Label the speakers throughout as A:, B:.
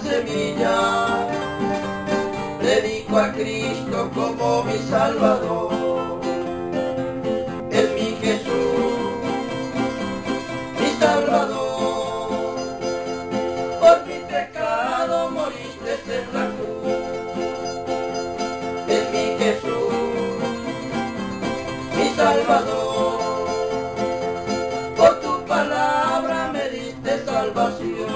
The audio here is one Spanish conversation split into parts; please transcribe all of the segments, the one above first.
A: semilla, predico a Cristo como mi Salvador. Es mi Jesús, mi Salvador. Por mi pecado moriste en la cruz. Es mi Jesús, mi Salvador. Por tu palabra me diste salvación.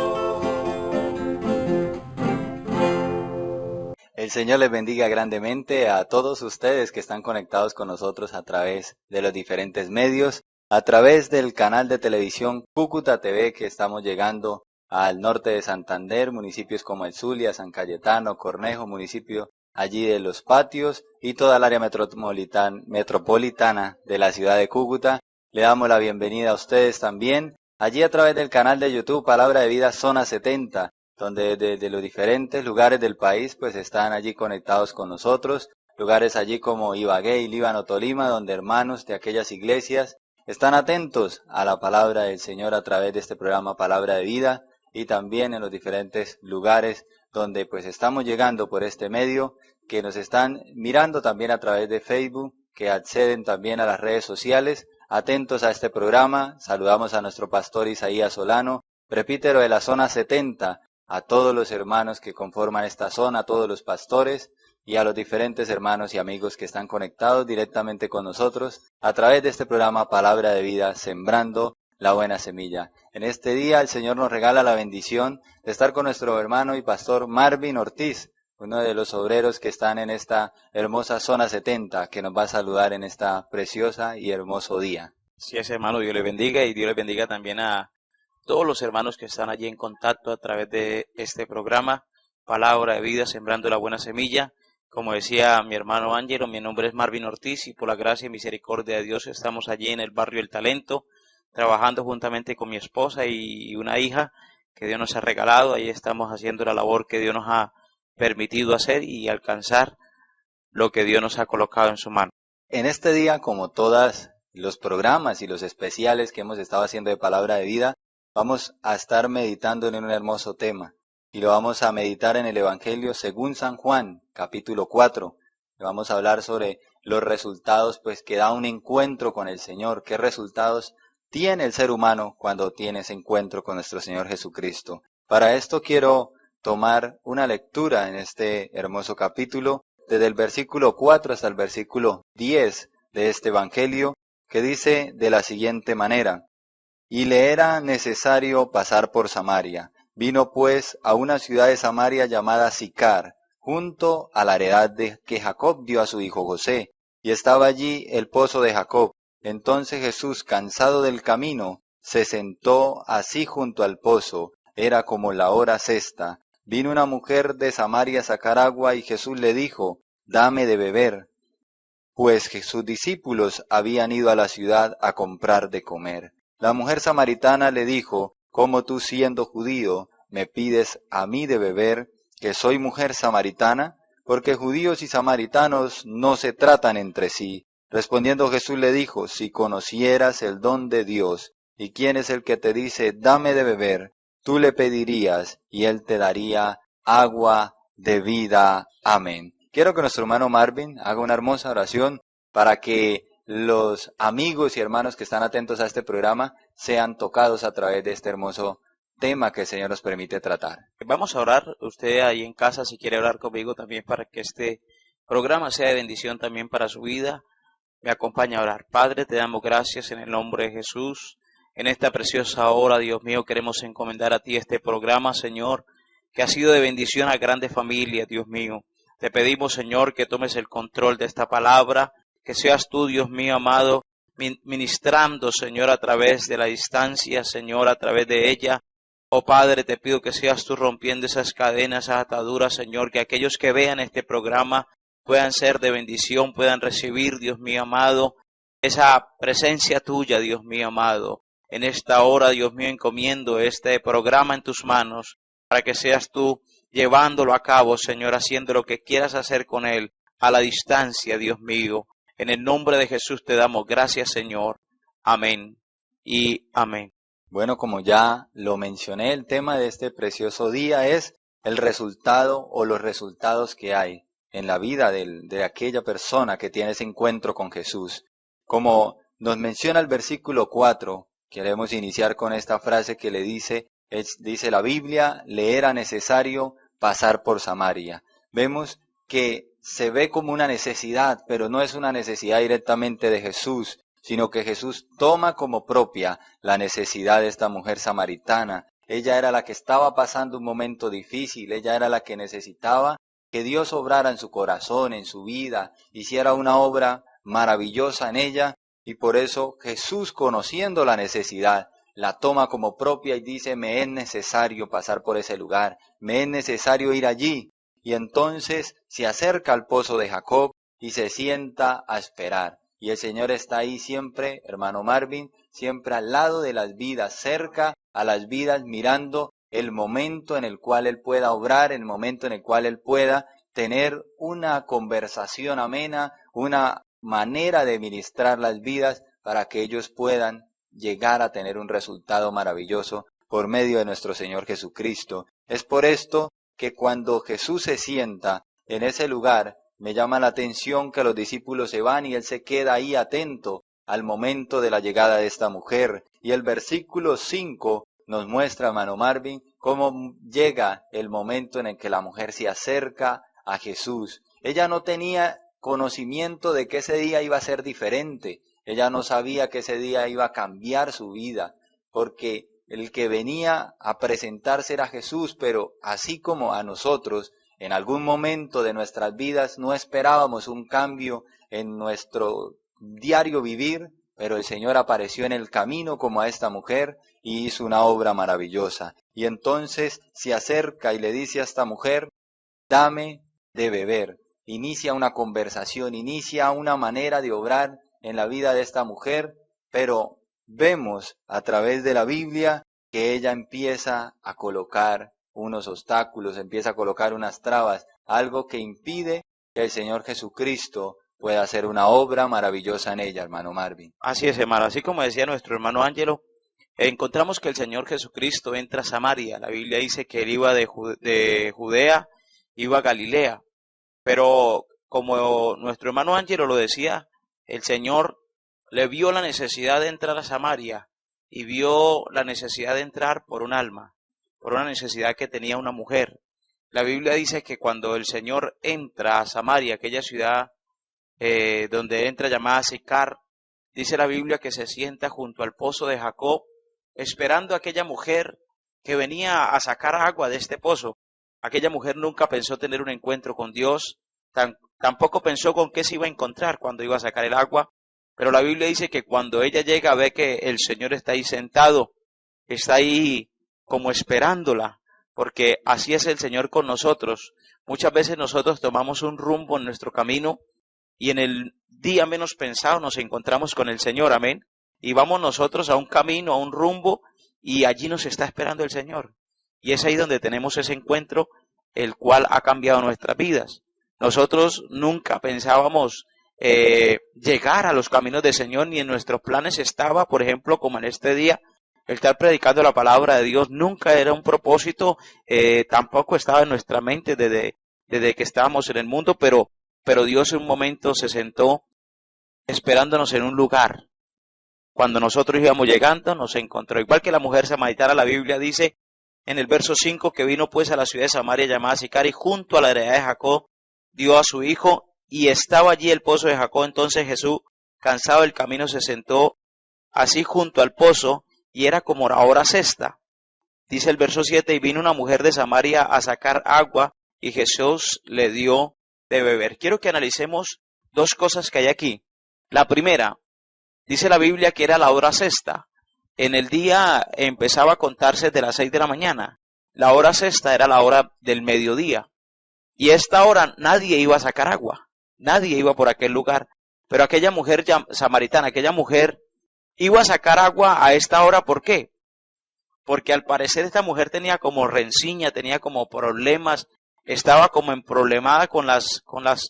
B: El Señor les bendiga grandemente a todos ustedes que están conectados con nosotros a través de los diferentes medios, a través del canal de televisión Cúcuta TV, que estamos llegando al norte de Santander, municipios como el Zulia, San Cayetano, Cornejo, municipio allí de Los Patios y toda el área metropolitana de la ciudad de Cúcuta. Le damos la bienvenida a ustedes también, allí a través del canal de YouTube Palabra de Vida Zona 70, donde desde los diferentes lugares del país pues están allí conectados con nosotros, lugares allí como Ibagué, Líbano, Tolima, donde hermanos de aquellas iglesias están atentos a la palabra del Señor a través de este programa Palabra de Vida, y también en los diferentes lugares donde pues estamos llegando por este medio, que nos están mirando también a través de Facebook, que acceden también a las redes sociales, atentos a este programa. Saludamos a nuestro pastor Isaías Solano, presbítero de la zona 70, a todos los hermanos que conforman esta zona, a todos los pastores y a los diferentes hermanos y amigos que están conectados directamente con nosotros a través de este programa Palabra de Vida, sembrando la buena semilla. En este día el Señor nos regala la bendición de estar con nuestro hermano y pastor Marvin Ortiz, uno de los obreros que están en esta hermosa zona 70, que nos va a saludar en esta preciosa y hermoso día.
C: Sí, ese hermano, Dios le bendiga, y Dios le bendiga también a todos los hermanos que están allí en contacto a través de este programa, Palabra de Vida, sembrando la buena semilla. Como decía mi hermano Ángelo, mi nombre es Marvin Ortiz y por la gracia y misericordia de Dios estamos allí en el barrio El Talento, trabajando juntamente con mi esposa y una hija que Dios nos ha regalado. Ahí estamos haciendo la labor que Dios nos ha permitido hacer y alcanzar lo que Dios nos ha colocado en su mano.
B: En este día, como todos los programas y los especiales que hemos estado haciendo de Palabra de Vida, vamos a estar meditando en un hermoso tema, y lo vamos a meditar en el Evangelio según San Juan, capítulo 4. Le vamos a hablar sobre los resultados pues que da un encuentro con el Señor, qué resultados tiene el ser humano cuando tiene ese encuentro con nuestro Señor Jesucristo. Para esto quiero tomar una lectura en este hermoso capítulo, desde el versículo 4 hasta el versículo 10 de este Evangelio, que dice de la siguiente manera: Y le era necesario pasar por Samaria. Vino pues a una ciudad de Samaria llamada Sicar, junto a la heredad que Jacob dio a su hijo José, y estaba allí el pozo de Jacob. Entonces Jesús, cansado del camino, se sentó así junto al pozo. Era como la hora sexta. Vino una mujer de Samaria a sacar agua, y Jesús le dijo: Dame de beber, pues sus discípulos habían ido a la ciudad a comprar de comer. La mujer samaritana le dijo: ¿Cómo tú, siendo judío, me pides a mí de beber, que soy mujer samaritana? Porque judíos y samaritanos no se tratan entre sí. Respondiendo Jesús le dijo: Si conocieras el don de Dios, y quién es el que te dice: dame de beber, tú le pedirías, y él te daría agua de vida. Amén. Quiero que nuestro hermano Marvin haga una hermosa oración para que los amigos y hermanos que están atentos a este programa sean tocados a través de este hermoso tema que el Señor nos permite tratar.
C: Vamos a orar. Usted ahí en casa, si quiere orar conmigo también, para que este programa sea de bendición también para su vida, me acompaña a orar. Padre, te damos gracias en el nombre de Jesús. En esta preciosa hora, Dios mío, queremos encomendar a ti este programa, Señor, que ha sido de bendición a grandes familias, Dios mío. Te pedimos, Señor, que tomes el control de esta palabra, que seas tú, Dios mío amado, ministrando, Señor, a través de la distancia, Señor, a través de ella. Oh Padre, te pido que seas tú rompiendo esas cadenas, esas ataduras, Señor, que aquellos que vean este programa puedan ser de bendición, puedan recibir, Dios mío amado, esa presencia tuya, Dios mío amado. En esta hora, Dios mío, encomiendo este programa en tus manos, para que seas tú llevándolo a cabo, Señor, haciendo lo que quieras hacer con él, a la distancia, Dios mío. En el nombre de Jesús te damos gracias, Señor. Amén y amén.
B: Bueno, como ya lo mencioné, el tema de este precioso día es el resultado o los resultados que hay en la vida de aquella persona que tiene ese encuentro con Jesús. Como nos menciona el versículo 4, queremos iniciar con esta frase que le dice la Biblia, le era necesario pasar por Samaria. Vemos que se ve como una necesidad, pero no es una necesidad directamente de Jesús, sino que Jesús toma como propia la necesidad de esta mujer samaritana. Ella era la que estaba pasando un momento difícil, ella era la que necesitaba que Dios obrara en su corazón, en su vida, hiciera una obra maravillosa en ella, y por eso Jesús, conociendo la necesidad, la toma como propia y dice, me es necesario pasar por ese lugar, me es necesario ir allí. Y entonces se acerca al pozo de Jacob y se sienta a esperar. Y el Señor está ahí siempre, hermano Marvin, siempre al lado de las vidas, cerca a las vidas, mirando el momento en el cual Él pueda obrar, el momento en el cual Él pueda tener una conversación amena, una manera de ministrar las vidas para que ellos puedan llegar a tener un resultado maravilloso por medio de nuestro Señor Jesucristo. Es por esto que cuando Jesús se sienta en ese lugar, me llama la atención que los discípulos se van y Él se queda ahí atento al momento de la llegada de esta mujer. Y el versículo 5 nos muestra, hermano Marvin, cómo llega el momento en el que la mujer se acerca a Jesús. Ella no tenía conocimiento de que ese día iba a ser diferente. Ella no sabía que ese día iba a cambiar su vida, porque el que venía a presentarse era Jesús, pero así como a nosotros, en algún momento de nuestras vidas no esperábamos un cambio en nuestro diario vivir, pero el Señor apareció en el camino como a esta mujer y hizo una obra maravillosa. Y entonces se acerca y le dice a esta mujer, dame de beber. Inicia una conversación, inicia una manera de obrar en la vida de esta mujer, pero vemos a través de la Biblia que ella empieza a colocar unos obstáculos, empieza a colocar unas trabas, algo que impide que el Señor Jesucristo pueda hacer una obra maravillosa en ella, hermano Marvin.
C: Así es, hermano. Así como decía nuestro hermano Ángelo, encontramos que el Señor Jesucristo entra a Samaria. La Biblia dice que Él iba de Judea, iba a Galilea. Pero como nuestro hermano Ángelo lo decía, el Señor le vio la necesidad de entrar a Samaria y vio la necesidad de entrar por un alma, por una necesidad que tenía una mujer. La Biblia dice que cuando el Señor entra a Samaria, aquella ciudad donde entra llamada Sicar, dice la Biblia que se sienta junto al pozo de Jacob, esperando a aquella mujer que venía a sacar agua de este pozo. Aquella mujer nunca pensó tener un encuentro con Dios, tampoco pensó con qué se iba a encontrar cuando iba a sacar el agua, pero la Biblia dice que cuando ella llega ve que el Señor está ahí sentado, está ahí como esperándola, porque así es el Señor con nosotros. Muchas veces nosotros tomamos un rumbo en nuestro camino y en el día menos pensado nos encontramos con el Señor, amén. Y vamos nosotros a un camino, a un rumbo, y allí nos está esperando el Señor. Y es ahí donde tenemos ese encuentro, el cual ha cambiado nuestras vidas. Nosotros nunca pensábamos llegar a los caminos del Señor, ni en nuestros planes estaba, por ejemplo, como en este día, el estar predicando la palabra de Dios. Nunca era un propósito, tampoco estaba en nuestra mente desde que estábamos en el mundo, pero Dios en un momento se sentó esperándonos en un lugar. Cuando nosotros íbamos llegando, nos encontró. Igual que la mujer samaritana, la Biblia dice en el verso 5 que vino pues a la ciudad de Samaria llamada Sicar y junto a la heredad de Jacob dio a su hijo y estaba allí el pozo de Jacob. Entonces Jesús, cansado del camino, se sentó así junto al pozo y era como la hora sexta. Dice el verso 7, y vino una mujer de Samaria a sacar agua y Jesús le dio de beber. Quiero que analicemos dos cosas que hay aquí. La primera, dice la Biblia que era la hora sexta. En el día empezaba a contarse de las 6 de la mañana. La hora sexta era la hora del mediodía. Y a esta hora nadie iba a sacar agua. Nadie iba por aquel lugar. Pero aquella mujer samaritana, aquella mujer iba a sacar agua a esta hora. ¿Por qué? Porque al parecer esta mujer tenía como rencilla, tenía como problemas, estaba como emproblemada con las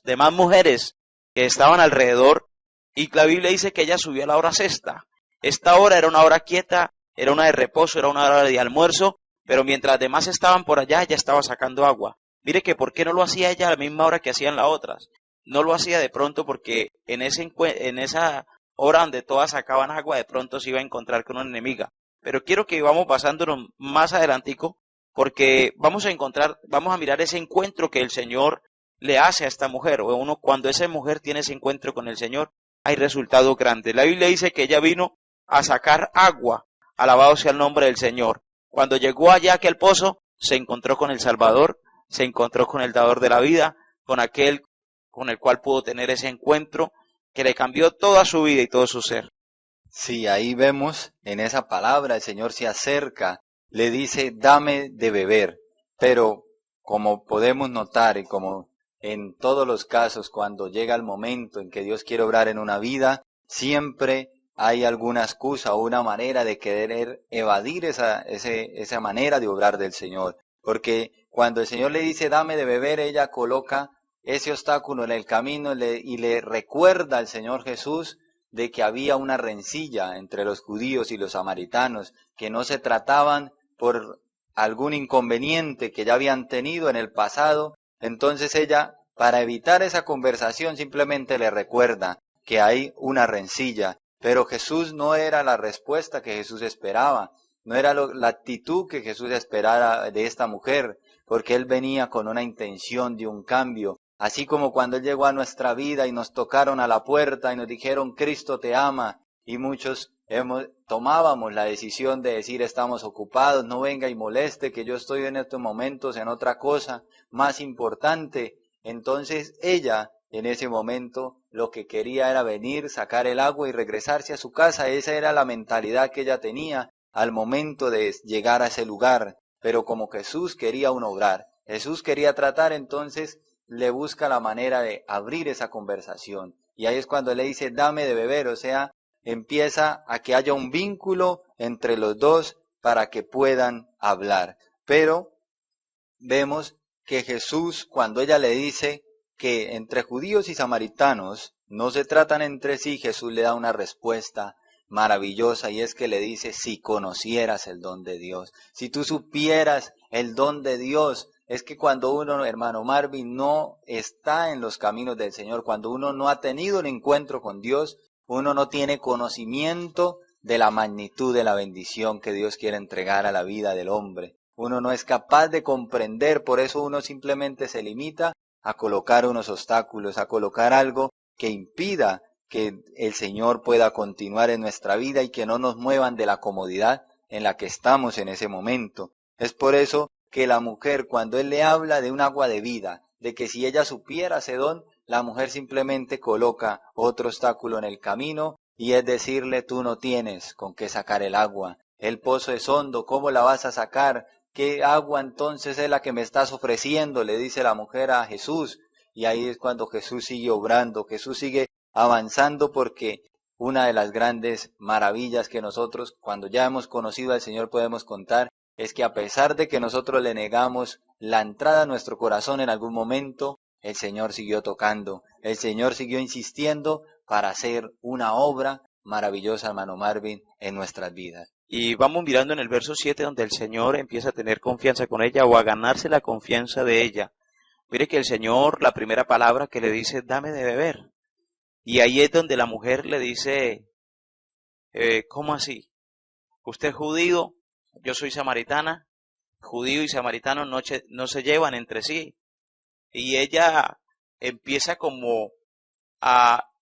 C: demás mujeres que estaban alrededor. Y la Biblia dice que ella subió a la hora sexta. Esta hora era una hora quieta, era una de reposo, era una hora de almuerzo, pero mientras las demás estaban por allá, ella estaba sacando agua. Mire que por qué no lo hacía ella a la misma hora que hacían las otras. No lo hacía de pronto porque en esa hora donde todas sacaban agua, de pronto se iba a encontrar con una enemiga. Pero quiero que vamos pasándonos más adelantico, porque vamos a mirar ese encuentro que el Señor le hace a esta mujer. O cuando esa mujer tiene ese encuentro con el Señor, hay resultados grandes. La Biblia dice que ella vino a sacar agua, alabado sea el nombre del Señor. Cuando llegó allá a aquel pozo, se encontró con el Salvador, se encontró con el dador de la vida, con aquel con el cual pudo tener ese encuentro que le cambió toda su vida y todo su ser.
B: Sí, ahí vemos en esa palabra, el Señor se acerca, le dice, dame de beber. Pero como podemos notar y como en todos los casos, cuando llega el momento en que Dios quiere obrar en una vida, siempre hay alguna excusa o una manera de querer evadir esa manera de obrar del Señor. Porque cuando el Señor le dice, dame de beber, ella coloca ese obstáculo en el camino y le recuerda al Señor Jesús de que había una rencilla entre los judíos y los samaritanos, que no se trataban por algún inconveniente que ya habían tenido en el pasado. Entonces ella, para evitar esa conversación, simplemente le recuerda que hay una rencilla. Pero Jesús no era la respuesta que Jesús esperaba, no era la actitud que Jesús esperaba de esta mujer, porque Él venía con una intención de un cambio. Así como cuando Él llegó a nuestra vida y nos tocaron a la puerta y nos dijeron, Cristo te ama, y muchos tomábamos la decisión de decir, estamos ocupados, no venga y moleste, que yo estoy en estos momentos en otra cosa más importante. Entonces ella, en ese momento, lo que quería era venir, sacar el agua y regresarse a su casa. Esa era la mentalidad que ella tenía al momento de llegar a ese lugar. Pero como Jesús quería obrar, Jesús quería tratar, entonces le busca la manera de abrir esa conversación. Y ahí es cuando le dice, dame de beber, o sea, empieza a que haya un vínculo entre los dos para que puedan hablar. Pero vemos que Jesús, cuando ella le dice que entre judíos y samaritanos no se tratan entre sí, Jesús le da una respuesta maravillosa, y es que le dice, si conocieras el don de Dios, si tú supieras el don de Dios. Es que cuando uno, hermano Marvin, no está en los caminos del Señor, cuando uno no ha tenido un encuentro con Dios, uno no tiene conocimiento de la magnitud de la bendición que Dios quiere entregar a la vida del hombre. Uno no es capaz de comprender, por eso uno simplemente se limita a colocar unos obstáculos, a colocar algo que impida que el Señor pueda continuar en nuestra vida y que no nos muevan de la comodidad en la que estamos en ese momento. Es por eso que la mujer, cuando Él le habla de un agua de vida, de que si ella supiera ese don, la mujer simplemente coloca otro obstáculo en el camino, y es decirle, tú no tienes con qué sacar el agua, el pozo es hondo, ¿cómo la vas a sacar? ¿Qué agua entonces es la que me estás ofreciendo?, le dice la mujer a Jesús. Y ahí es cuando Jesús sigue obrando, Jesús sigue avanzando, porque una de las grandes maravillas que nosotros, cuando ya hemos conocido al Señor, podemos contar, es que a pesar de que nosotros le negamos la entrada a nuestro corazón en algún momento, el Señor siguió tocando, el Señor siguió insistiendo para hacer una obra maravillosa, hermano Marvin, en nuestras vidas.
C: Y vamos mirando en el verso 7, donde el Señor empieza a tener confianza con ella, o a ganarse la confianza de ella. Mire que el Señor, la primera palabra que le dice, dame de beber. Y ahí es donde la mujer le dice, ¿cómo así? ¿Usted es judío? Yo soy samaritana. Judío y samaritano no se llevan entre sí. Y ella empieza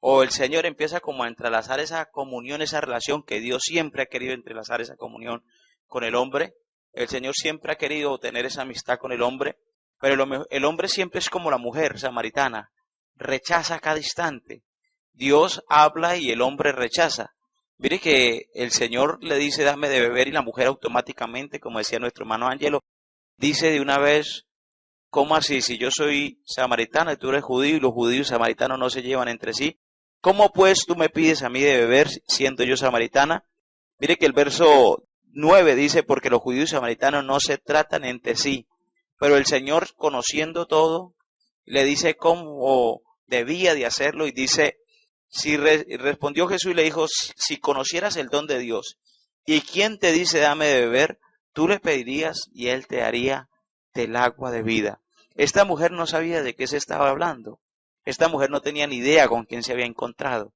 C: o el Señor empieza como a entrelazar esa comunión, esa relación que Dios siempre ha querido entrelazar, esa comunión con el hombre. El Señor siempre ha querido tener esa amistad con el hombre, pero el hombre siempre es como la mujer samaritana, rechaza a cada instante. Dios habla y el hombre rechaza. Mire que el Señor le dice, dame de beber, y la mujer automáticamente, como decía nuestro hermano Ángelo, dice de una vez, ¿cómo así? Si yo soy samaritana y tú eres judío y los judíos y samaritanos no se llevan entre sí, ¿cómo pues tú me pides a mí de beber siendo yo samaritana? Mire que el verso 9 dice, porque los judíos y samaritanos no se tratan entre sí, pero el Señor, conociendo todo, le dice cómo debía de hacerlo, y dice, respondió Jesús y le dijo, si conocieras el don de Dios, ¿y quién te dice dame de beber? tú le pedirías y él te daría del agua de vida. Esta mujer no sabía de qué se estaba hablando. Esta mujer no tenía ni idea con quién se había encontrado,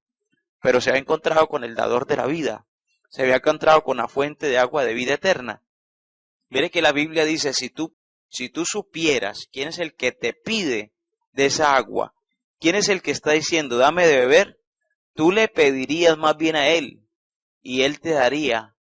C: pero se había encontrado con el dador de la vida. Se había encontrado con la fuente de agua de vida eterna. Mire que la Biblia dice, si tú supieras quién es el que te pide de esa agua, quién es el que está diciendo, dame de beber, tú le pedirías más bien a él y él te daría.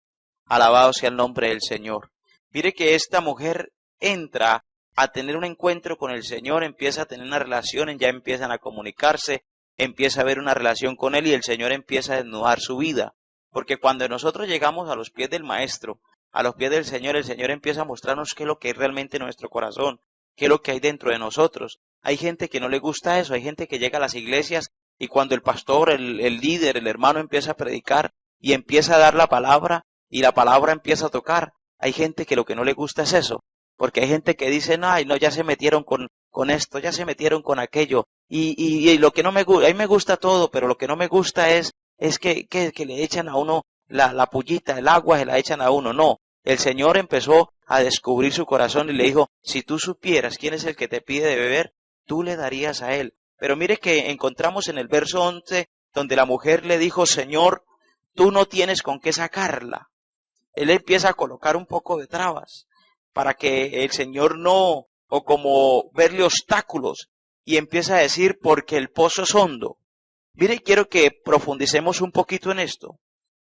C: Alabado sea el nombre del Señor. Mire que esta mujer entra a tener un encuentro con el Señor, empieza a tener una relación, ya empiezan a comunicarse, empieza a haber una relación con Él y el Señor empieza a desnudar su vida. Porque cuando nosotros llegamos a los pies del Maestro, a los pies del Señor, el Señor empieza a mostrarnos qué es lo que es realmente nuestro corazón, qué es lo que hay dentro de nosotros. Hay gente que no le gusta eso, hay gente que llega a las iglesias y cuando el pastor, el líder, el hermano empieza a predicar y empieza a dar la palabra y la palabra empieza a tocar, hay gente que lo que no le gusta es eso. Porque hay gente que dice, no, ya se metieron con esto, ya se metieron con aquello. Y lo que no me gusta, a mí me gusta todo, pero lo que no me gusta es que le echan a uno la pullita, el agua se la echan a uno. No, el Señor empezó a descubrir su corazón y le dijo, si tú supieras quién es el que te pide de beber, tú le darías a él. Pero mire que encontramos en el verso 11, donde la mujer le dijo, Señor, tú no tienes con qué sacarla. Él empieza a colocar un poco de trabas para que el Señor no, o como verle obstáculos, y empieza a decir, porque el pozo es hondo. Mire, quiero que profundicemos un poquito en esto.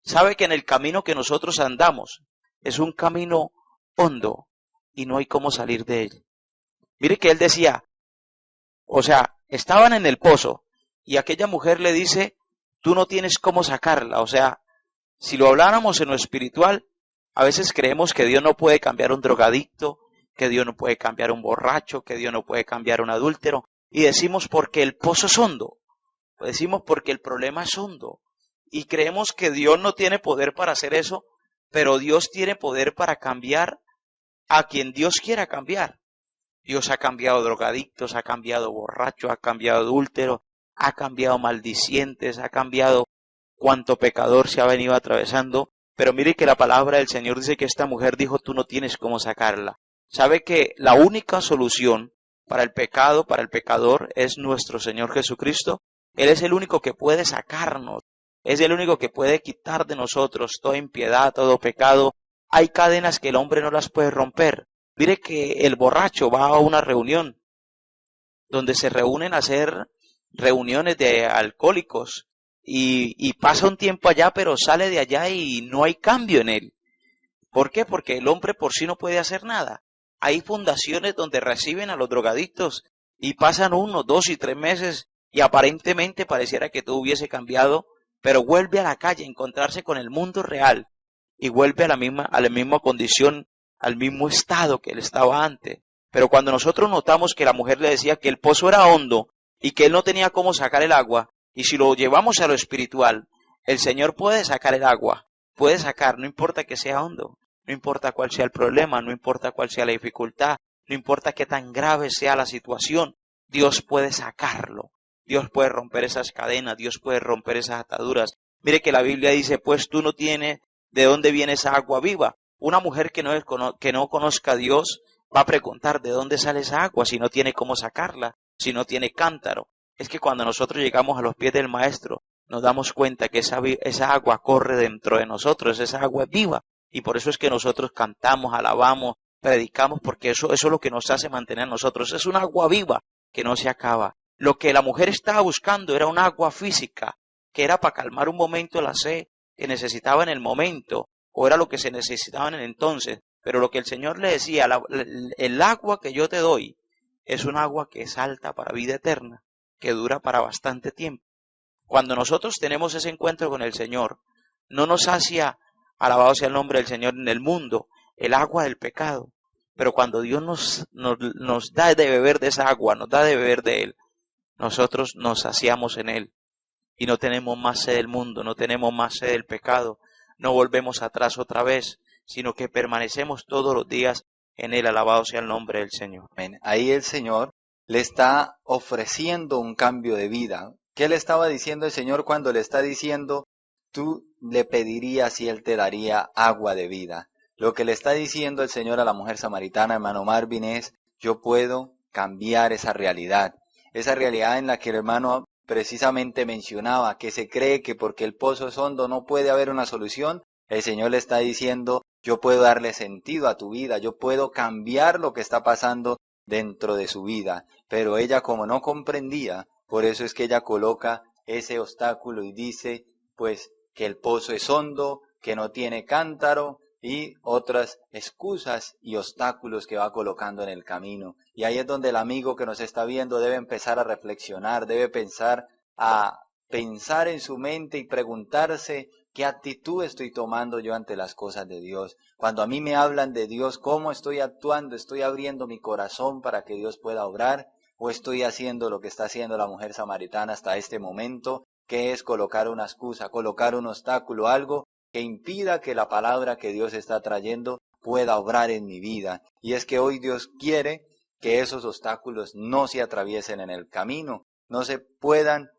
C: Sabe que en el camino que nosotros andamos es un camino hondo y no hay cómo salir de él. Mire que él decía, o sea, estaban en el pozo y aquella mujer le dice, tú no tienes cómo sacarla. O sea, si lo habláramos en lo espiritual, a veces creemos que Dios no puede cambiar un drogadicto, que Dios no puede cambiar un borracho, que Dios no puede cambiar un adúltero. Y decimos porque el pozo es hondo. Decimos porque el problema es hondo. Y creemos que Dios no tiene poder para hacer eso, pero Dios tiene poder para cambiar a quien Dios quiera cambiar. Dios ha cambiado drogadictos, ha cambiado borrachos, ha cambiado adúlteros, ha cambiado maldicientes, ha cambiado cuanto pecador se ha venido atravesando. Pero mire que la palabra del Señor dice que esta mujer dijo, tú no tienes cómo sacarla. Sabe que la única solución para el pecado, para el pecador, es nuestro Señor Jesucristo. Él es el único que puede sacarnos. Es el único que puede quitar de nosotros toda impiedad, todo pecado. Hay cadenas que el hombre no las puede romper. Mire que el borracho va a una reunión donde se reúnen a hacer reuniones de alcohólicos. Y pasa un tiempo allá, pero sale de allá y no hay cambio en él. ¿Por qué? Porque el hombre por sí no puede hacer nada. Hay fundaciones donde reciben a los drogadictos y pasan 1, 2 y 3 meses y aparentemente pareciera que todo hubiese cambiado, pero vuelve a la calle a encontrarse con el mundo real y vuelve a la misma condición, al mismo estado que él estaba antes. Pero cuando nosotros notamos que la mujer le decía que el pozo era hondo y que él no tenía cómo sacar el agua, y si lo llevamos a lo espiritual, el Señor puede sacar el agua, puede sacar, no importa que sea hondo, no importa cuál sea el problema, no importa cuál sea la dificultad, no importa qué tan grave sea la situación, Dios puede sacarlo, Dios puede romper esas cadenas, Dios puede romper esas ataduras. Mire que la Biblia dice, pues tú no tienes de dónde viene esa agua viva. Una mujer que no conozca a Dios va a preguntar de dónde sale esa agua si no tiene cómo sacarla, si no tiene cántaro. Es que cuando nosotros llegamos a los pies del Maestro, nos damos cuenta que esa agua corre dentro de nosotros, esa agua es viva. Y por eso es que nosotros cantamos, alabamos, predicamos, porque eso es lo que nos hace mantener a nosotros. Es un agua viva que no se acaba. Lo que la mujer estaba buscando era un agua física, que era para calmar un momento la sed que necesitaba en el momento, o era lo que se necesitaba en el entonces. Pero lo que el Señor le decía, el agua que yo te doy, es un agua que salta para vida eterna, que dura para bastante tiempo. Cuando nosotros tenemos ese encuentro con el Señor, no nos sacia, alabado sea el nombre del Señor, en el mundo, el agua del pecado. Pero cuando Dios nos da de beber de esa agua, nos da de beber de Él, nosotros nos saciamos en Él. Y no tenemos más sed del mundo, no tenemos más sed del pecado, no volvemos atrás otra vez, sino que permanecemos todos los días en Él, alabado sea el nombre del Señor.
B: Amén. Ahí el Señor le está ofreciendo un cambio de vida. ¿Qué le estaba diciendo el Señor cuando le está diciendo, tú le pedirías y Él te daría agua de vida? Lo que le está diciendo el Señor a la mujer samaritana, hermano Marvin, es: yo puedo cambiar esa realidad en la que el hermano precisamente mencionaba, que se cree que porque el pozo es hondo no puede haber una solución. El Señor le está diciendo: yo puedo darle sentido a tu vida, yo puedo cambiar lo que está pasando dentro de su vida. Pero ella, como no comprendía, por eso es que ella coloca ese obstáculo y dice, pues, que el pozo es hondo, que no tiene cántaro, y otras excusas y obstáculos que va colocando en el camino. Y ahí es donde el amigo que nos está viendo debe empezar a reflexionar, debe pensar en su mente y preguntarse: ¿qué actitud estoy tomando yo ante las cosas de Dios? Cuando a mí me hablan de Dios, ¿cómo estoy actuando? ¿Estoy abriendo mi corazón para que Dios pueda obrar? ¿O estoy haciendo lo que está haciendo la mujer samaritana hasta este momento, que es colocar una excusa, colocar un obstáculo, algo que impida que la palabra que Dios está trayendo pueda obrar en mi vida? Y es que hoy Dios quiere que esos obstáculos no se atraviesen en el camino, no se puedan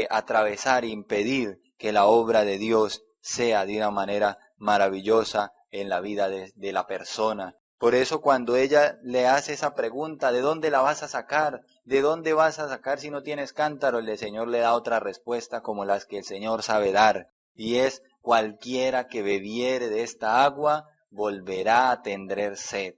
B: atravesar e impedir que la obra de Dios sea de una manera maravillosa en la vida de la persona. Por eso cuando ella le hace esa pregunta: ¿de dónde la vas a sacar? ¿De dónde vas a sacar si no tienes cántaro? El Señor le da otra respuesta como las que el Señor sabe dar, y es: cualquiera que bebiere de esta agua volverá a tener sed.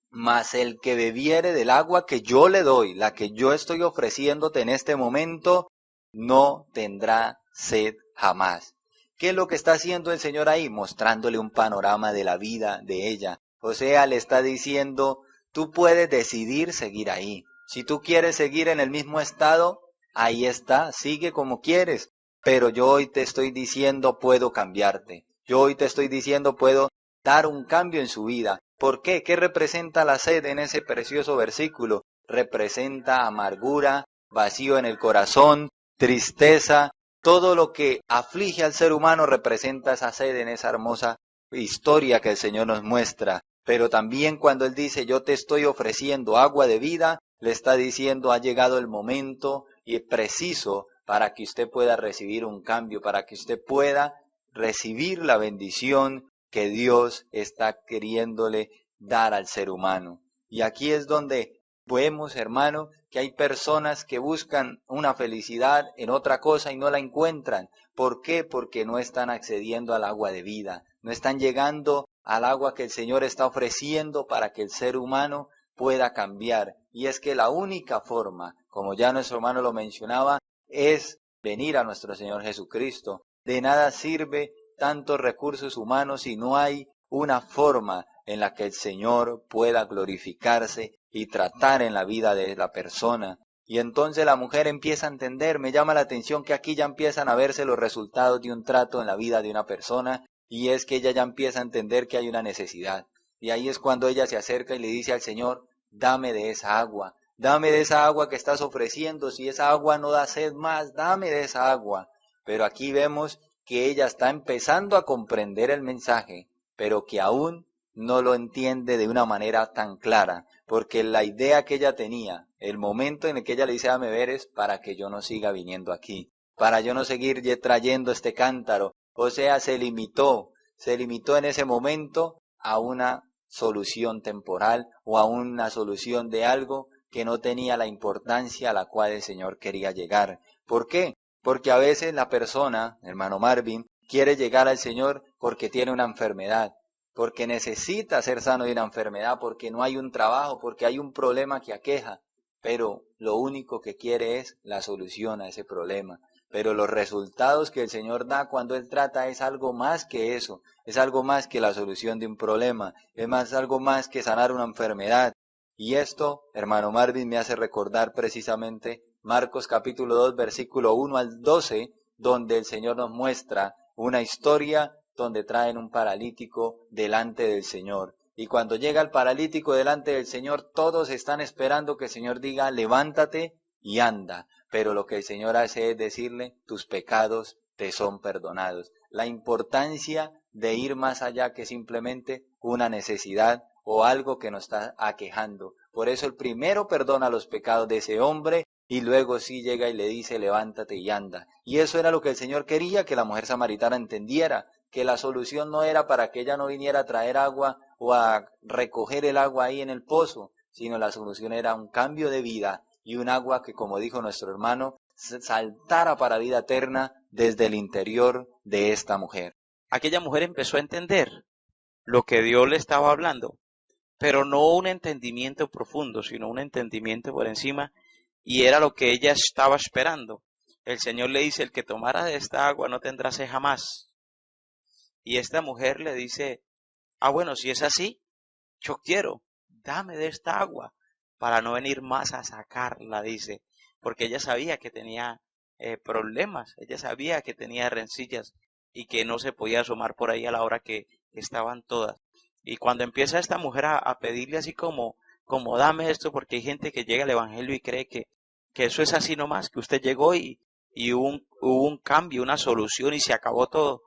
B: Mas el que bebiere del agua que yo le doy, la que yo estoy ofreciéndote en este momento, no tendrá sed jamás. ¿Qué es lo que está haciendo el Señor ahí? Mostrándole un panorama de la vida de ella. O sea, le está diciendo: tú puedes decidir seguir ahí. Si tú quieres seguir en el mismo estado, ahí está, sigue como quieres. Pero yo hoy te estoy diciendo: puedo cambiarte. Yo hoy te estoy diciendo: puedo dar un cambio en su vida. ¿Por qué? ¿Qué representa la sed en ese precioso versículo? Representa amargura, vacío en el corazón, tristeza. Todo lo que aflige al ser humano representa esa sed en esa hermosa historia que el Señor nos muestra. Pero también cuando Él dice: yo te estoy ofreciendo agua de vida, le está diciendo: ha llegado el momento y preciso para que usted pueda recibir un cambio, para que usted pueda recibir la bendición que Dios está queriéndole dar al ser humano. Y aquí es donde vemos, hermano, que hay personas que buscan una felicidad en otra cosa y no la encuentran. ¿Por qué? Porque no están accediendo al agua de vida, no están llegando al agua que el Señor está ofreciendo para que el ser humano pueda cambiar. Y es que la única forma, como ya nuestro hermano lo mencionaba, es venir a nuestro Señor Jesucristo. De nada sirve tantos recursos humanos si no hay una forma en la que el Señor pueda glorificarse y tratar en la vida de la persona. Y entonces la mujer empieza a entender. Me llama la atención que aquí ya empiezan a verse los resultados de un trato en la vida de una persona, y es que ella ya empieza a entender que hay una necesidad. Y ahí es cuando ella se acerca y le dice al Señor: dame de esa agua que estás ofreciendo. Si esa agua no da sed más, dame de esa agua. Pero aquí vemos que ella está empezando a comprender el mensaje, pero que aún no lo entiende de una manera tan clara, porque la idea que ella tenía, el momento en el que ella le dice: dame beber, es para que yo no siga viniendo aquí, para yo no seguir trayendo este cántaro. O sea, se limitó en ese momento a una solución temporal o a una solución de algo que no tenía la importancia a la cual el Señor quería llegar. ¿Por qué? Porque a veces la persona, hermano Marvin, quiere llegar al Señor porque tiene una enfermedad, porque necesita ser sano de una enfermedad, porque no hay un trabajo, porque hay un problema que aqueja, pero lo único que quiere es la solución a ese problema. Pero los resultados que el Señor da cuando Él trata es algo más que eso, es algo más que la solución de un problema, es algo más que sanar una enfermedad. Y esto, hermano Marvin, me hace recordar precisamente Marcos capítulo 2, versículo 1 al 12, donde el Señor nos muestra una historia donde traen un paralítico delante del Señor. Y cuando llega el paralítico delante del Señor, todos están esperando que el Señor diga: levántate y anda. Pero lo que el Señor hace es decirle: tus pecados te son perdonados. La importancia de ir más allá que simplemente una necesidad o algo que nos está aquejando. Por eso el primero perdona los pecados de ese hombre y luego sí llega y le dice: levántate y anda. Y eso era lo que el Señor quería que la mujer samaritana entendiera, que la solución no era para que ella no viniera a traer agua o a recoger el agua ahí en el pozo, sino la solución era un cambio de vida y un agua que, como dijo nuestro hermano, saltara para vida eterna desde el interior de esta mujer.
C: Aquella mujer empezó a entender lo que Dios le estaba hablando, pero no un entendimiento profundo, sino un entendimiento por encima, y era lo que ella estaba esperando. El Señor le dice, el que tomara de esta agua no tendrá sed jamás. Y esta mujer le dice, bueno, si es así, yo quiero, dame de esta agua, para no venir más a sacarla, dice, porque ella sabía que tenía problemas, ella sabía que tenía rencillas y que no se podía asomar por ahí a la hora que estaban todas. Y cuando empieza esta mujer a pedirle así como dame esto, porque hay gente que llega al Evangelio y cree que eso es así nomás, que usted llegó y hubo un cambio, una solución y se acabó todo.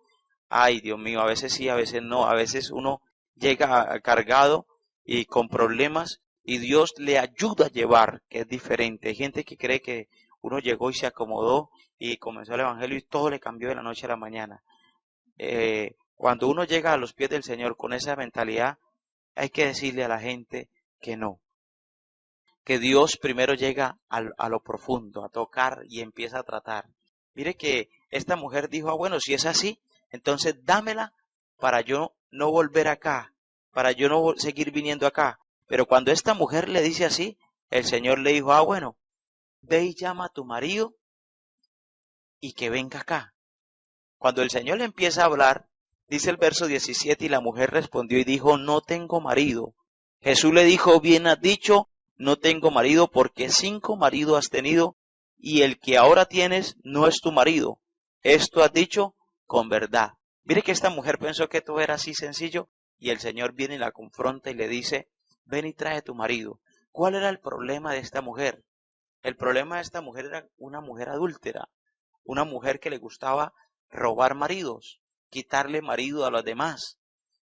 C: Ay, Dios mío, a veces sí, a veces no, a veces uno llega cargado y con problemas y Dios le ayuda a llevar, que es diferente. Hay gente que cree que uno llegó y se acomodó y comenzó el Evangelio y todo le cambió de la noche a la mañana. Cuando uno llega a los pies del Señor con esa mentalidad, hay que decirle a la gente que no. Que Dios primero llega a lo profundo, a tocar y empieza a tratar. Mire que esta mujer dijo, bueno, si es así, entonces dámela para yo no volver acá, para yo no seguir viniendo acá. Pero cuando esta mujer le dice así, el Señor le dijo, bueno, ve y llama a tu marido y que venga acá. Cuando el Señor le empieza a hablar, dice el verso 17, y la mujer respondió y dijo, no tengo marido. Jesús le dijo, bien has dicho, no tengo marido, porque 5 maridos has tenido, y el que ahora tienes no es tu marido. Esto has dicho con verdad. Mire que esta mujer pensó que todo era así sencillo, y el Señor viene y la confronta y le dice, ven y trae a tu marido. ¿Cuál era el problema de esta mujer? El problema de esta mujer era una mujer adúltera, una mujer que le gustaba robar maridos, quitarle marido a los demás,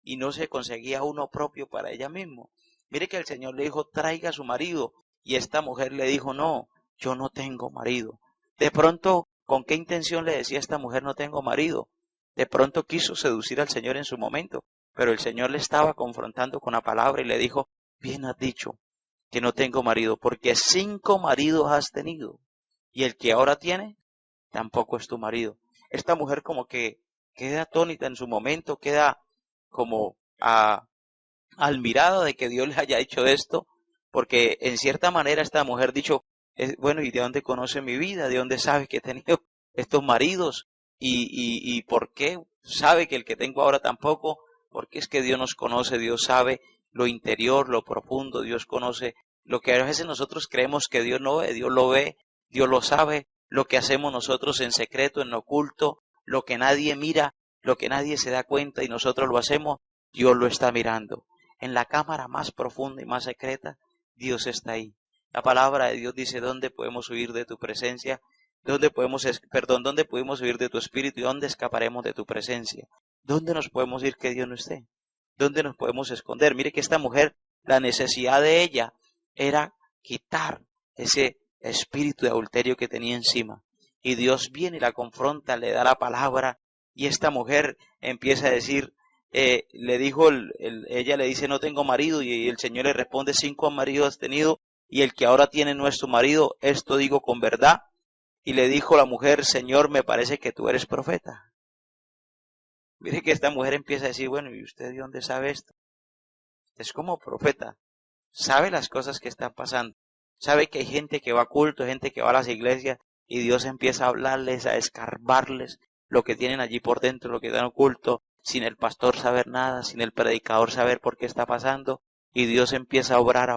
C: y no se conseguía uno propio para ella misma. Mire que el Señor le dijo, traiga a su marido, y esta mujer le dijo, no, yo no tengo marido. De pronto, ¿con qué intención le decía a esta mujer, no tengo marido? De pronto quiso seducir al Señor en su momento, pero el Señor le estaba confrontando con la palabra y le dijo, bien has dicho que no tengo marido, porque 5 maridos has tenido, y el que ahora tiene, tampoco es tu marido. Esta mujer como que queda atónita en su momento, queda como admirada de que Dios le haya hecho esto, porque en cierta manera esta mujer dicho, bueno, ¿y de dónde conoce mi vida? ¿De dónde sabe que he tenido estos maridos? ¿Y por qué sabe que el que tengo ahora tampoco? Porque es que Dios nos conoce, Dios sabe lo interior, lo profundo, Dios conoce lo que a veces nosotros creemos que Dios no ve, Dios lo ve, Dios lo sabe, lo que hacemos nosotros en secreto, en oculto, lo que nadie mira, lo que nadie se da cuenta y nosotros lo hacemos, Dios lo está mirando. En la cámara más profunda y más secreta, Dios está ahí. La palabra de Dios dice, ¿dónde podemos huir de tu presencia? ¿Dónde pudimos huir de tu espíritu y dónde escaparemos de tu presencia? ¿Dónde nos podemos ir que Dios no esté? ¿Dónde nos podemos esconder? Mire que esta mujer, la necesidad de ella era quitar ese espíritu de adulterio que tenía encima. Y Dios viene y la confronta, le da la palabra, y esta mujer empieza a decir, ella le dice, no tengo marido, y el Señor le responde, 5 maridos has tenido, y el que ahora tiene no es tu marido, esto digo con verdad. Y le dijo la mujer, Señor, me parece que tú eres profeta. Mire que esta mujer empieza a decir, bueno, ¿y usted de dónde sabe esto? Es como profeta, sabe las cosas que están pasando, sabe que hay gente que va a culto, gente que va a las iglesias, y Dios empieza a hablarles, a escarbarles lo que tienen allí por dentro, lo que dan oculto, sin el pastor saber nada, sin el predicador saber por qué está pasando, y Dios empieza a obrar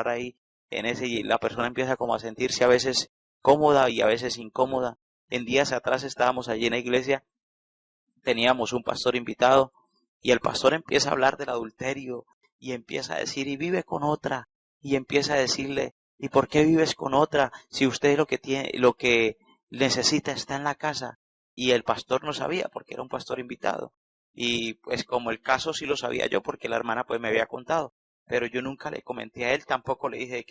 C: ahí en ese, y la persona empieza como a sentirse a veces cómoda y a veces incómoda. En días atrás estábamos allí en la iglesia, teníamos un pastor invitado, y el pastor empieza a hablar del adulterio, y empieza a decir, y vive con otra, y empieza a decirle, ¿y por qué vives con otra? Si usted lo que necesita está en la casa. Y el pastor no sabía porque era un pastor invitado. Y pues como el caso sí lo sabía yo porque la hermana pues me había contado. Pero yo nunca le comenté a él, tampoco le dije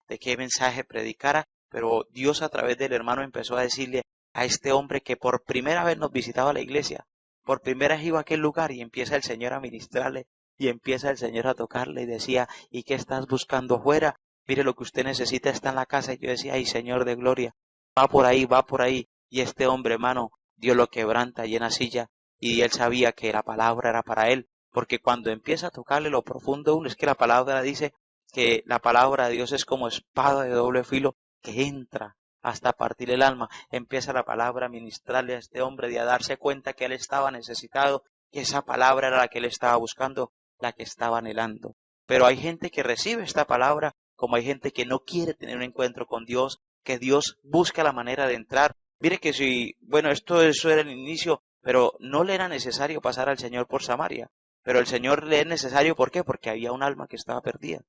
C: de qué mensaje predicara. Pero Dios a través del hermano empezó a decirle a este hombre que por primera vez nos visitaba la iglesia, por primera vez iba a aquel lugar y empieza el Señor a ministrarle y empieza el Señor a tocarle y decía, ¿y qué estás buscando afuera? Mire, lo que usted necesita está en la casa. Y yo decía, ay, Señor de gloria, va por ahí, va por ahí. Y este hombre, hermano, Dios lo quebranta allí en la silla y él sabía que la palabra era para él, porque cuando empieza a tocarle lo profundo uno, es que la palabra dice que la palabra de Dios es como espada de doble filo que entra hasta partir el alma. Empieza la palabra a ministrarle a este hombre y a darse cuenta que él estaba necesitado, que esa palabra era la que él estaba buscando, la que estaba anhelando. Pero hay gente que recibe esta palabra, como hay gente que no quiere tener un encuentro con Dios, que Dios busca la manera de entrar. Mire que si, bueno, eso era el inicio, pero no le era necesario pasar al Señor por Samaria. Pero el Señor le es necesario, ¿por qué? Porque había un alma que estaba perdida.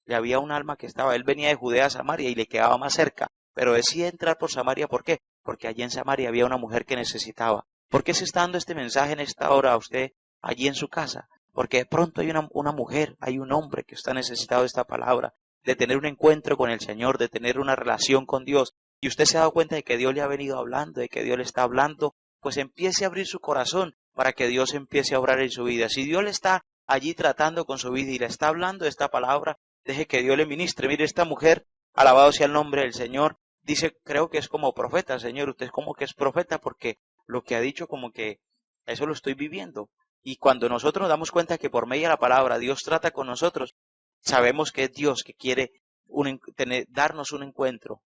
C: Le había un alma que estaba, él venía de Judea a Samaria y le quedaba más cerca. Pero decía entrar por Samaria, ¿por qué? Porque allí en Samaria había una mujer que necesitaba. ¿Por qué se está dando este mensaje en esta hora a usted allí en su casa? Porque de pronto hay una mujer, hay un hombre que está necesitado de esta palabra, de tener un encuentro con el Señor, de tener una relación con Dios. Y usted se ha dado cuenta de que Dios le ha venido hablando, de que Dios le está hablando, pues empiece a abrir su corazón para que Dios empiece a obrar en su vida. Si Dios le está allí tratando con su vida y le está hablando de esta palabra, deje que Dios le ministre. Mire, esta mujer, alabado sea el nombre del Señor, dice, creo que es como profeta, Señor, usted es como que es profeta porque lo que ha dicho como que eso lo estoy viviendo. Y cuando nosotros nos damos cuenta que por medio de la palabra Dios trata con nosotros, sabemos que es Dios que quiere darnos un encuentro,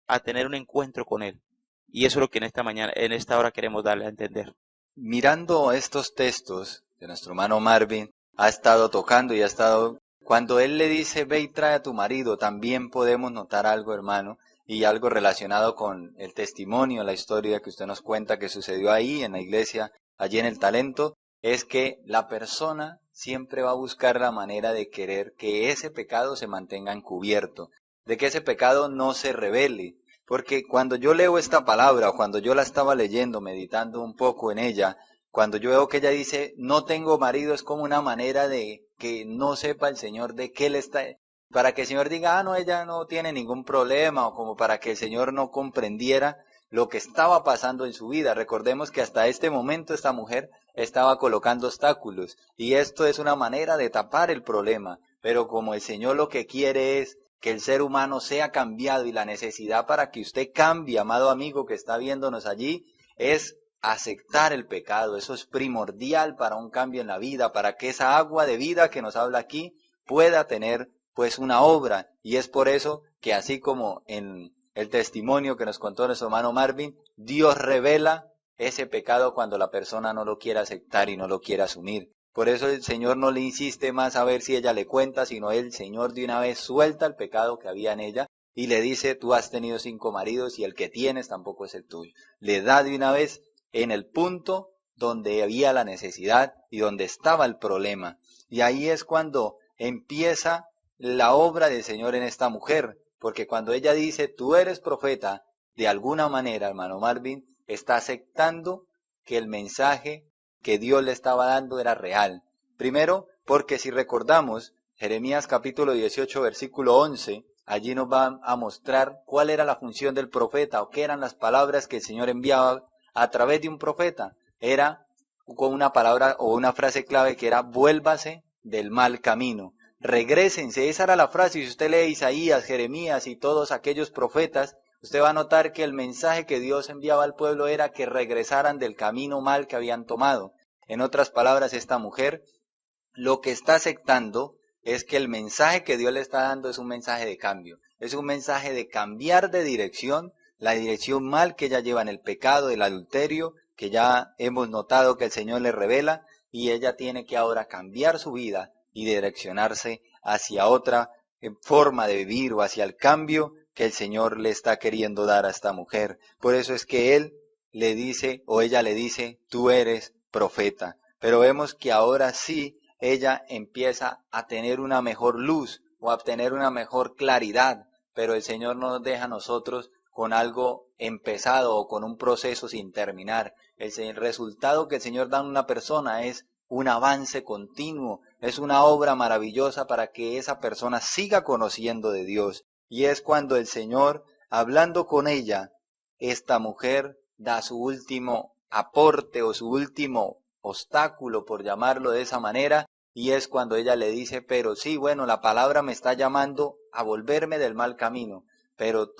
C: a tener un encuentro con Él. Y eso es lo que en esta hora queremos darle a entender.
B: Mirando estos textos de nuestro hermano Marvin, ha estado tocando y ha estado... Cuando él le dice, ve y trae a tu marido, también podemos notar algo, hermano, y algo relacionado con el testimonio, la historia que usted nos cuenta que sucedió ahí en la iglesia, allí en el Talento, es que la persona siempre va a buscar la manera de querer que ese pecado se mantenga encubierto, de que ese pecado no se revele. Porque cuando yo leo esta palabra, o cuando yo la estaba leyendo, meditando un poco en ella, cuando yo veo que ella dice, no tengo marido, es como una manera de que no sepa el Señor de qué le está, para que el Señor diga, no, ella no tiene ningún problema, o como para que el Señor no comprendiera lo que estaba pasando en su vida. Recordemos que hasta este momento esta mujer estaba colocando obstáculos, y esto es una manera de tapar el problema, pero como el Señor lo que quiere es que el ser humano sea cambiado, y la necesidad para que usted cambie, amado amigo que está viéndonos allí, es aceptar el pecado. Eso es primordial para un cambio en la vida, para que esa agua de vida que nos habla aquí pueda tener pues una obra. Y es por eso que así como en el testimonio que nos contó nuestro hermano Marvin, Dios revela ese pecado cuando la persona no lo quiere aceptar y no lo quiere asumir. Por eso el Señor no le insiste más a ver si ella le cuenta, sino el Señor de una vez suelta el pecado que había en ella y le dice, tú has tenido 5 maridos y el que tienes tampoco es el tuyo. Le da de una vez en el punto donde había la necesidad y donde estaba el problema. Y ahí es cuando empieza la obra del Señor en esta mujer, porque cuando ella dice, tú eres profeta, de alguna manera, hermano Marvin, está aceptando que el mensaje que Dios le estaba dando era real. Primero, porque si recordamos, Jeremías capítulo 18, versículo 11, allí nos va a mostrar cuál era la función del profeta, o qué eran las palabras que el Señor enviaba a través de un profeta. Era con una palabra o una frase clave que era, vuélvase del mal camino. Regrésense, esa era la frase. Y si usted lee Isaías, Jeremías y todos aquellos profetas, usted va a notar que el mensaje que Dios enviaba al pueblo era que regresaran del camino mal que habían tomado. En otras palabras, esta mujer lo que está aceptando es que el mensaje que Dios le está dando es un mensaje de cambio. Es un mensaje de cambiar de dirección, la dirección mal que ella lleva en el pecado, el adulterio, que ya hemos notado que el Señor le revela, y ella tiene que ahora cambiar su vida y direccionarse hacia otra forma de vivir, o hacia el cambio que el Señor le está queriendo dar a esta mujer. Por eso es que él le dice, o ella le dice, tú eres profeta. Pero vemos que ahora sí ella empieza a tener una mejor luz, o a obtener una mejor claridad, pero el Señor no nos deja a nosotros con algo empezado o con un proceso sin terminar. El resultado que el Señor da a una persona es un avance continuo, es una obra maravillosa para que esa persona siga conociendo de Dios. Y es cuando el Señor, hablando con ella, esta mujer da su último aporte o su último obstáculo, por llamarlo de esa manera, y es cuando ella le dice, pero sí, bueno, la palabra me está llamando a volverme del mal camino, pero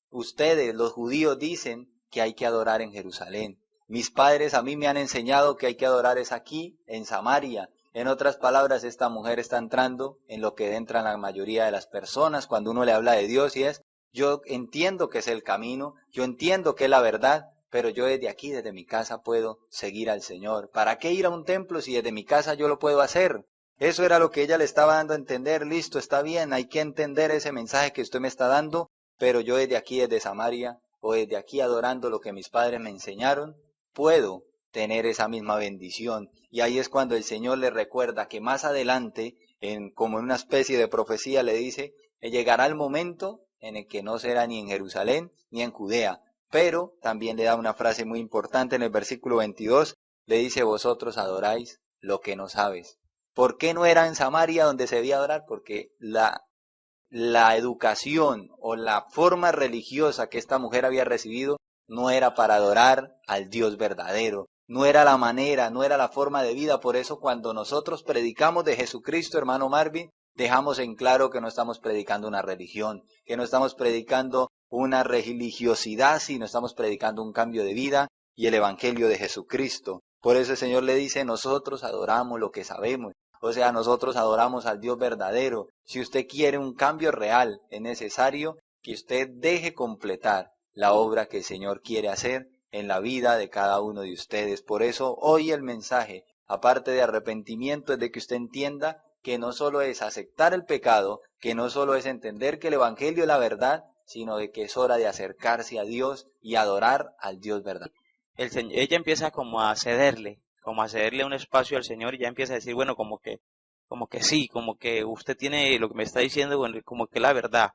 B: ustedes, los judíos, dicen que hay que adorar en Jerusalén. Mis padres a mí me han enseñado que hay que adorar es aquí, en Samaria. En otras palabras, esta mujer está entrando en lo que entran la mayoría de las personas cuando uno le habla de Dios, y es, yo entiendo que es el camino, yo entiendo que es la verdad, pero yo desde aquí, desde mi casa, puedo seguir al Señor. ¿Para qué ir a un templo si desde mi casa yo lo puedo hacer? Eso era lo que ella le estaba dando a entender. Listo, está bien, hay que entender ese mensaje que usted me está dando, pero yo desde aquí, desde Samaria, o desde aquí adorando lo que mis padres me enseñaron, puedo tener esa misma bendición. Y ahí es cuando el Señor le recuerda que más adelante, como en una especie de profecía, le dice, llegará el momento en el que no será ni en Jerusalén ni en Judea. Pero también le da una frase muy importante en el versículo 22, le dice, vosotros adoráis lo que no sabes. ¿Por qué no era en Samaria donde se debía adorar? Porque la educación o la forma religiosa que esta mujer había recibido no era para adorar al Dios verdadero, no era la manera, no era la forma de vida. Por eso cuando nosotros predicamos de Jesucristo, hermano Marvin, dejamos en claro que no estamos predicando una religión, que no estamos predicando una religiosidad, sino estamos predicando un cambio de vida y el Evangelio de Jesucristo. Por eso el Señor le dice, nosotros adoramos lo que sabemos. O sea, nosotros adoramos al Dios verdadero. Si usted quiere un cambio real, es necesario que usted deje completar la obra que el Señor quiere hacer en la vida de cada uno de ustedes. Por eso hoy el mensaje, aparte de arrepentimiento, es de que usted entienda que no solo es aceptar el pecado, que no solo es entender que el Evangelio es la verdad, sino de que es hora de acercarse a Dios y adorar al Dios verdadero.
C: Ella empieza como a cederle un espacio al Señor, y ya empieza a decir, bueno, como que sí, como que usted tiene lo que me está diciendo, bueno, como que la verdad.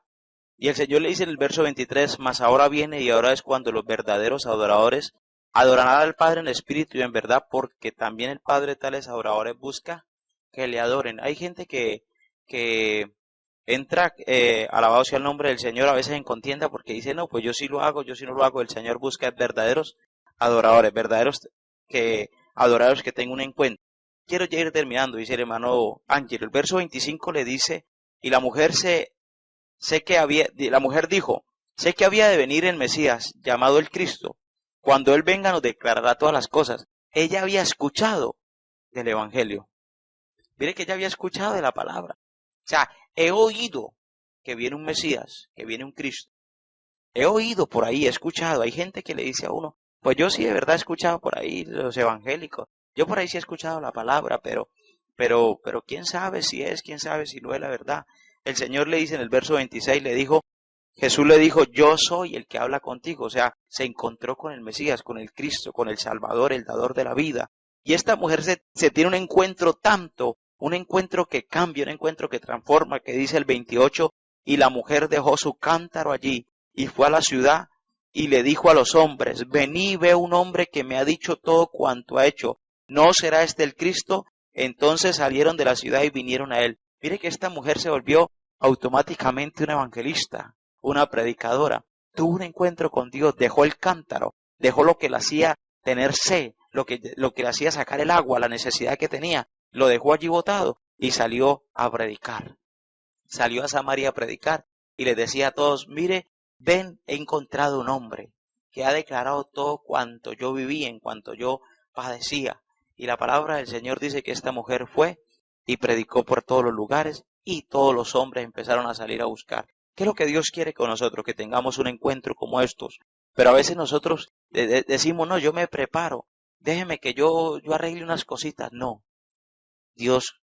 C: Y el Señor le dice en el verso 23, mas ahora viene y ahora es cuando los verdaderos adoradores adorarán al Padre en espíritu y en verdad, porque también el Padre de tales adoradores busca que le adoren. Hay gente que entra, alabado sea el nombre del Señor, a veces en contienda porque dice, no, pues yo sí lo hago, yo sí no lo hago. El Señor busca verdaderos adoradores, adoradores que tengan un encuentro. Quiero ya ir terminando, dice el hermano Ángel. El verso 25 le dice, y la mujer dijo, sé que había de venir el Mesías, llamado el Cristo. Cuando Él venga nos declarará todas las cosas. Ella había escuchado del Evangelio. Mire que ella había escuchado de la palabra. O sea, he oído que viene un Mesías, que viene un Cristo. He oído por ahí, he escuchado. Hay gente que le dice a uno, pues yo sí de verdad he escuchado por ahí los evangélicos. Yo por ahí sí he escuchado la palabra, pero quién sabe si es, quién sabe si no es la verdad. El Señor le dice en el verso 26, Jesús le dijo, yo soy el que habla contigo. O sea, se encontró con el Mesías, con el Cristo, con el Salvador, el dador de la vida. Y esta mujer se tiene un encuentro un encuentro que cambia, un encuentro que transforma, que dice el 28, y la mujer dejó su cántaro allí y fue a la ciudad y le dijo a los hombres, vení, ve un hombre que me ha dicho todo cuanto ha hecho, ¿no será este el Cristo? Entonces salieron de la ciudad y vinieron a él. Mire que esta mujer se volvió automáticamente una evangelista, una predicadora. Tuvo un encuentro con Dios, dejó el cántaro, dejó lo que le hacía tener sed, lo que le hacía sacar el agua, la necesidad que tenía, lo dejó allí botado y salió a predicar. Salió a Samaria a predicar y les decía a todos, mire, ven, he encontrado un hombre que ha declarado todo cuanto yo viví, en cuanto yo padecía. Y la palabra del Señor dice que esta mujer fue y predicó por todos los lugares y todos los hombres empezaron a salir a buscar. ¿Qué es lo que Dios quiere con nosotros? Que tengamos un encuentro como estos. Pero a veces nosotros decimos, no, yo me preparo, déjeme que yo arregle unas cositas. No, Dios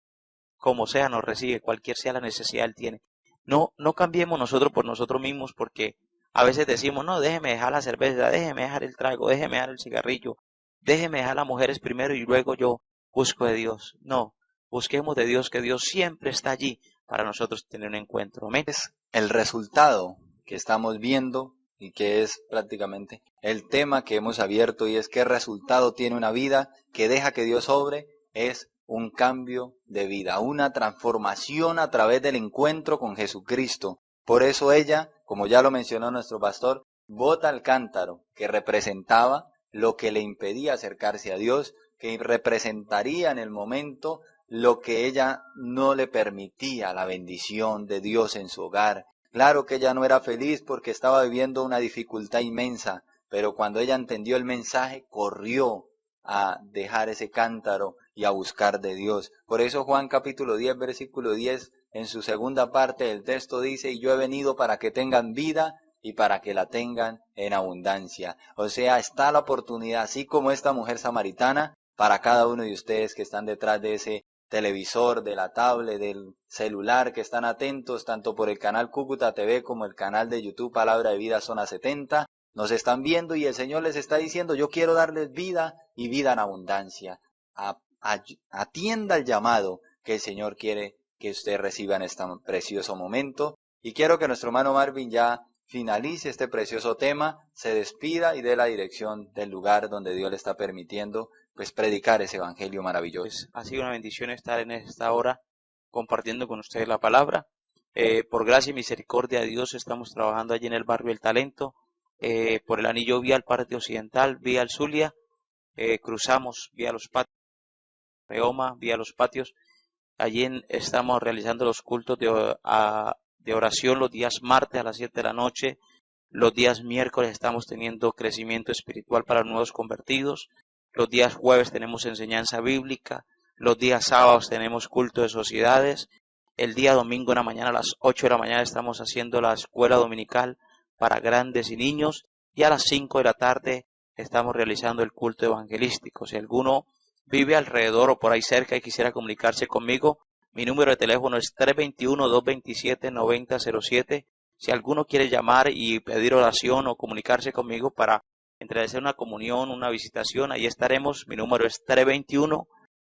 C: como sea nos recibe, cualquier sea la necesidad Él tiene. No cambiemos nosotros por nosotros mismos, porque a veces decimos, no, déjeme dejar la cerveza, déjeme dejar el trago, déjeme dejar el cigarrillo, déjeme dejar las mujeres primero y luego yo busco de Dios. No, busquemos de Dios, que Dios siempre está allí para nosotros tener un encuentro. Amén.
B: Es el resultado que estamos viendo y que es prácticamente el tema que hemos abierto, y es qué resultado tiene una vida que deja que Dios obre. Es un cambio de vida, una transformación a través del encuentro con Jesucristo. Por eso ella, como ya lo mencionó nuestro pastor, bota el cántaro que representaba lo que le impedía acercarse a Dios, que representaría en el momento lo que ella no le permitía, la bendición de Dios en su hogar. Claro que ella no era feliz porque estaba viviendo una dificultad inmensa, pero cuando ella entendió el mensaje, corrió a dejar ese cántaro y a buscar de Dios. Por eso Juan capítulo 10, versículo 10, en su segunda parte del texto dice, y yo he venido para que tengan vida y para que la tengan en abundancia. O sea, está la oportunidad, así como esta mujer samaritana, para cada uno de ustedes que están detrás de ese televisor, de la tablet, del celular, que están atentos tanto por el canal Cúcuta TV como el canal de YouTube Palabra de Vida Zona 70. Nos están viendo y el Señor les está diciendo, yo quiero darles vida y vida en abundancia. Atienda el llamado que el Señor quiere que usted reciba en este precioso momento. Y quiero que nuestro hermano Marvin ya finalice este precioso tema, se despida y dé la dirección del lugar donde Dios le está permitiendo pues predicar ese evangelio maravilloso.
C: Pues ha sido una bendición estar en esta hora compartiendo con ustedes la palabra. Por gracia y misericordia de Dios estamos trabajando allí en el barrio El Talento, por el anillo vía el Parte Occidental, vía el Zulia, cruzamos vía los patios, Reoma, vía los patios. Allí estamos realizando los cultos de oración los días martes a las 7 de la noche. Los días miércoles estamos teniendo crecimiento espiritual para nuevos convertidos. Los días jueves tenemos enseñanza bíblica. Los días sábados tenemos culto de sociedades. El día domingo en la mañana a las 8 de la mañana estamos haciendo la escuela dominical para grandes y niños. Y a las 5 de la tarde estamos realizando el culto evangelístico. Si alguno vive alrededor o por ahí cerca y quisiera comunicarse conmigo, mi número de teléfono es 321-227-9007. Si alguno quiere llamar y pedir oración o comunicarse conmigo para entregar una comunión, una visitación, ahí estaremos. Mi número es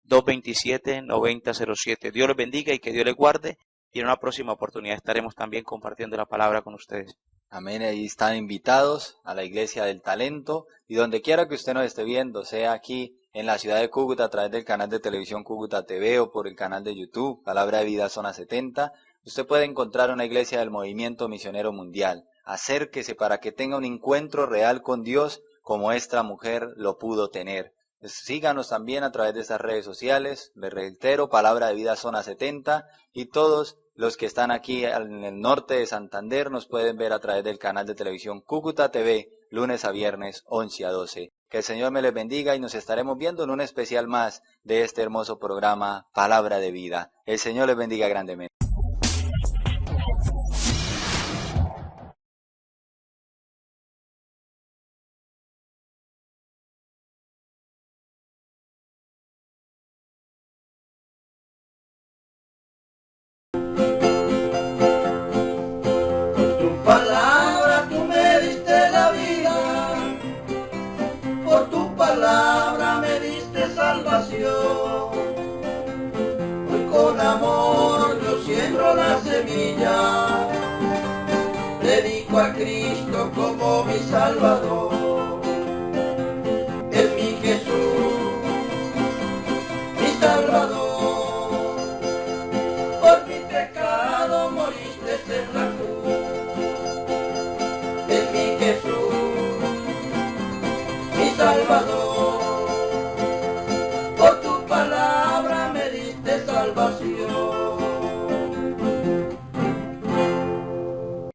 C: 321-227-9007. Dios les bendiga y que Dios les guarde. Y en una próxima oportunidad estaremos también compartiendo la palabra con ustedes.
B: Amén. Ahí están invitados a la Iglesia del Talento. Y donde quiera que usted nos esté viendo, sea aquí en la ciudad de Cúcuta a través del canal de televisión Cúcuta TV o por el canal de YouTube, Palabra de Vida Zona 70, usted puede encontrar una iglesia del Movimiento Misionero Mundial. Acérquese para que tenga un encuentro real con Dios como esta mujer lo pudo tener. Síganos también a través de estas redes sociales, les reitero, Palabra de Vida Zona 70, y todos los que están aquí en el norte de Santander nos pueden ver a través del canal de televisión Cúcuta TV, lunes a viernes, 11 a 12. Que el Señor me les bendiga y nos estaremos viendo en un especial más de este hermoso programa, Palabra de Vida. El Señor les bendiga grandemente.
A: Por tu palabra tú me diste la vida, por tu palabra me diste salvación. Hoy con amor yo siembro la semilla, dedico a Cristo como mi Salvador.